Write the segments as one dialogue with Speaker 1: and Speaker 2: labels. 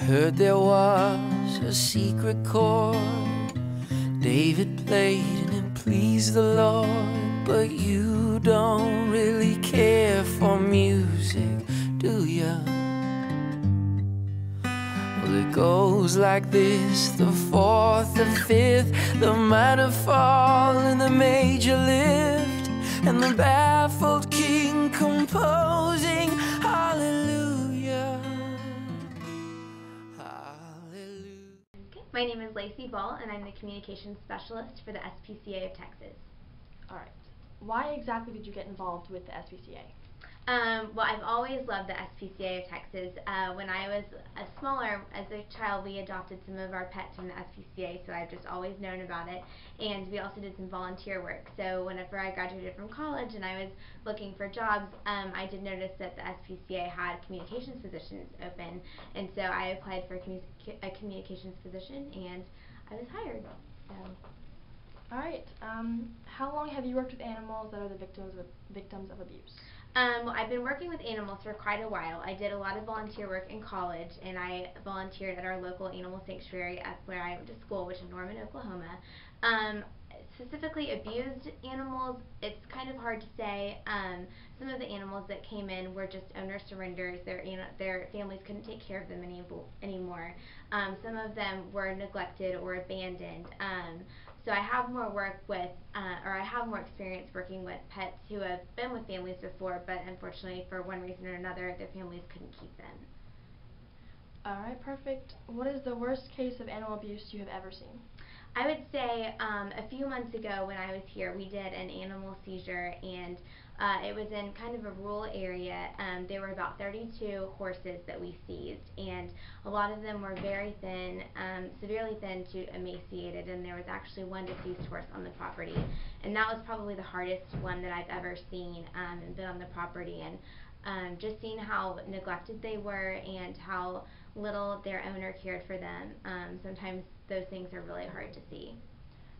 Speaker 1: heard there was a secret chord David played and it pleased the Lord. But you don't really care for music, do ya? Well, it goes like this: the fourth, the fifth, the minor fall and the major lift, and the baffled king composing hallelujah, hallelujah.
Speaker 2: My name is Lacey Ball, and I'm the Communications Specialist for the SPCA of Texas.
Speaker 3: Alright. Why exactly did you get involved with the SPCA?
Speaker 2: Well, I've always loved the SPCA of Texas. When I was smaller, as a child, we adopted some of our pets from the SPCA, so I've just always known about it. And we also did some volunteer work. So whenever I graduated from college and I was looking for jobs, I did notice that the SPCA had communications positions open. And so I applied for a communications position, and I was hired. So.
Speaker 3: Alright. How long have you worked with animals that are the victims of abuse?
Speaker 2: Well, I've been working with animals for quite a while. I did a lot of volunteer work in college, and I volunteered at our local animal sanctuary up where I went to school, which is Norman, Oklahoma. Specifically abused animals, it's kind of hard to say. Some of the animals that came in were just owner surrenders. Their families couldn't take care of them anymore. Some of them were neglected or abandoned. So I have more experience working with pets who have been with families before, but unfortunately for one reason or another, their families couldn't keep them.
Speaker 3: Alright, perfect. What is the worst case of animal abuse you have ever seen?
Speaker 2: I would say a few months ago when I was here, we did an animal seizure, and it was in kind of a rural area. There were about 32 horses that we seized, and a lot of them were very thin, severely thin to emaciated, and there was actually one deceased horse on the property. And that was probably the hardest one that I've ever seen and been on the property. And just seeing how neglected they were and how little their owner cared for them, sometimes those things are really hard to see.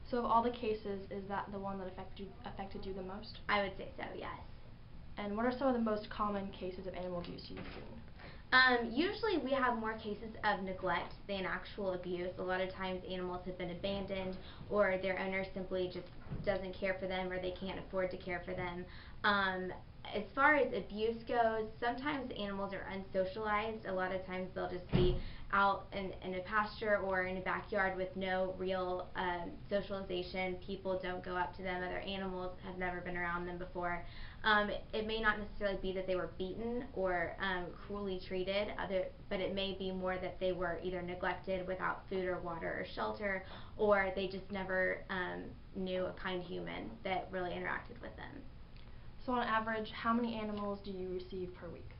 Speaker 3: So of all the cases, is that the one that affected you the most?
Speaker 2: I would say so, yes.
Speaker 3: And what are some of the most common cases of animal abuse you've seen?
Speaker 2: Usually we have more cases of neglect than actual abuse. A lot of times animals have been abandoned, or their owner simply just doesn't care for them, or they can't afford to care for them. As far as abuse goes, sometimes the animals are unsocialized. A lot of times they'll just be out in a pasture or in a backyard with no real socialization. People don't go up to them. Other animals have never been around them before. It may not necessarily be that they were beaten or cruelly treated, but it may be more that they were either neglected without food or water or shelter, or they just never knew a kind human that really interacted with them.
Speaker 3: So on average, how many animals do you receive per week?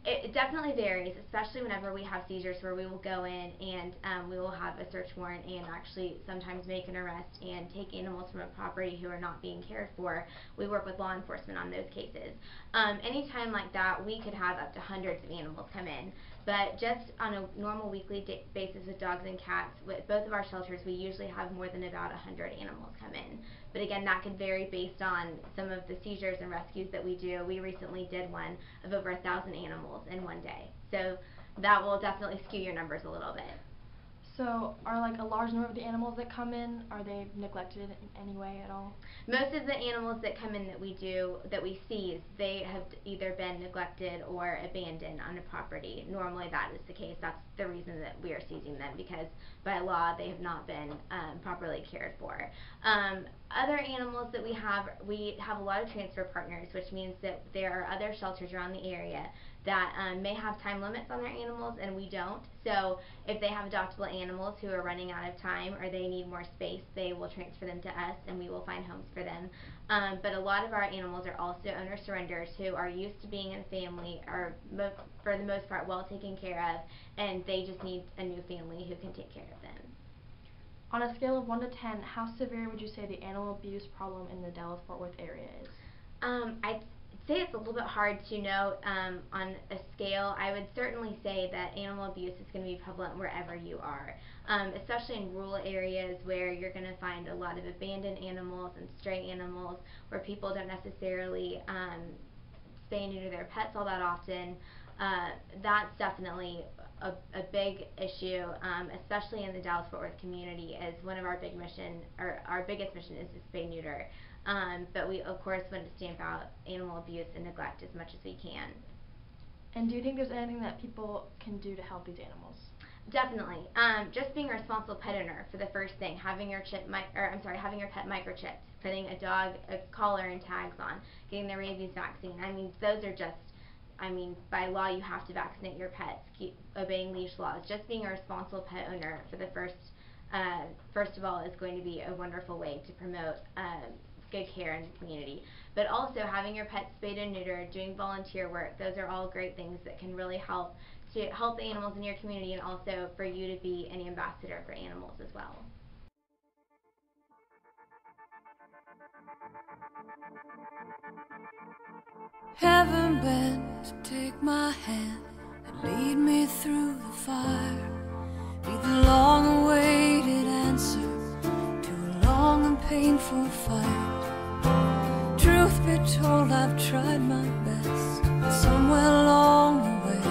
Speaker 2: It definitely varies, especially whenever we have seizures where we will go in and we will have a search warrant and actually sometimes make an arrest and take animals from a property who are not being cared for. We work with law enforcement on those cases. Anytime like that, we could have up to hundreds of animals come in. But just on a normal weekly basis with dogs and cats, with both of our shelters, we usually have more than about 100 animals come in. But again, that could vary based on some of the seizures and rescues that we do. We recently did one of over 1,000 animals in one day. So that will definitely skew your numbers a little bit.
Speaker 3: So are like a large number of the animals that come in, are they neglected in any way at all?
Speaker 2: Most of the animals that come in that we seize, they have either been neglected or abandoned on a property. Normally that is the case. That's the reason that we are seizing them, because by law they have not been properly cared for. Other animals that we have a lot of transfer partners, which means that there are other shelters around the area that may have time limits on their animals and we don't. So if they have adoptable animals who are running out of time or they need more space, they will transfer them to us and we will find homes for them. But a lot of our animals are also owner surrenders who are used to being in a family, are for the most part well taken care of, and they just need a new family who can take care of them.
Speaker 3: On a scale of 1 to 10, how severe would you say the animal abuse problem in the Dallas-Fort Worth area is?
Speaker 2: I'd say it's a little bit hard to know on a scale. I would certainly say that animal abuse is going to be prevalent wherever you are, especially in rural areas where you're going to find a lot of abandoned animals and stray animals where people don't necessarily spay and neuter their pets all that often. That's definitely a big issue, especially in the Dallas-Fort Worth community, is one of our our biggest mission is to spay neuter. But we of course want to stamp out animal abuse and neglect as much as we can.
Speaker 3: And do you think there's anything that people can do to help these animals?
Speaker 2: Definitely. Just being a responsible pet owner for the first thing, having your having your pet microchipped, putting a collar and tags on, getting the rabies vaccine. I mean, those are just, I mean, by law you have to vaccinate your pets, keep obeying leash laws. Just being a responsible pet owner for the first of all is going to be a wonderful way to promote good care in the community. But also having your pets spayed and neutered, doing volunteer work, those are all great things that can really help to help the animals in your community, and also for you to be an ambassador for animals as well.
Speaker 1: Heaven bent to take my hand and lead me through the fire. Be the long-awaited answer to a long and painful fight. Truth be told, I've tried my best, but somewhere along the way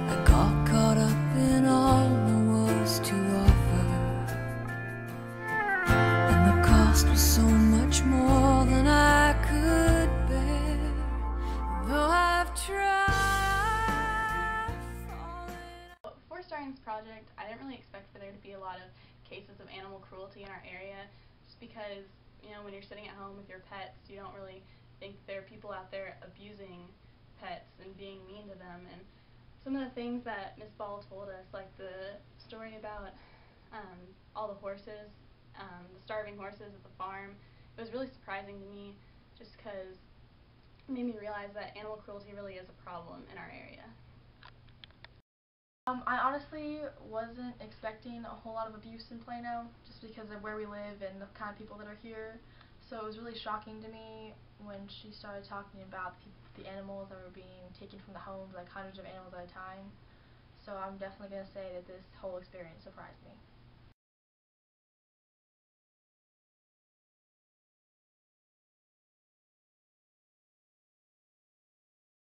Speaker 1: I got caught up in all there was to offer, and the cost was so much more than I could bear. Though I've tried.
Speaker 4: Before starting this project, I didn't really expect for there to be a lot of cases of animal cruelty in our area, just because, you know, when you're sitting at home with your pets, you don't really think there are people out there abusing pets and being mean to them. And some of the things that Miss Ball told us, like the story about all the horses, the starving horses at the farm, it was really surprising to me, just because it made me realize that animal cruelty really is a problem in our area.
Speaker 3: I honestly wasn't expecting a whole lot of abuse in Plano, just because of where we live and the kind of people that are here. So it was really shocking to me when she started talking about the animals that were being taken from the homes, like hundreds of animals at a time. So I'm definitely going to say that this whole experience surprised me.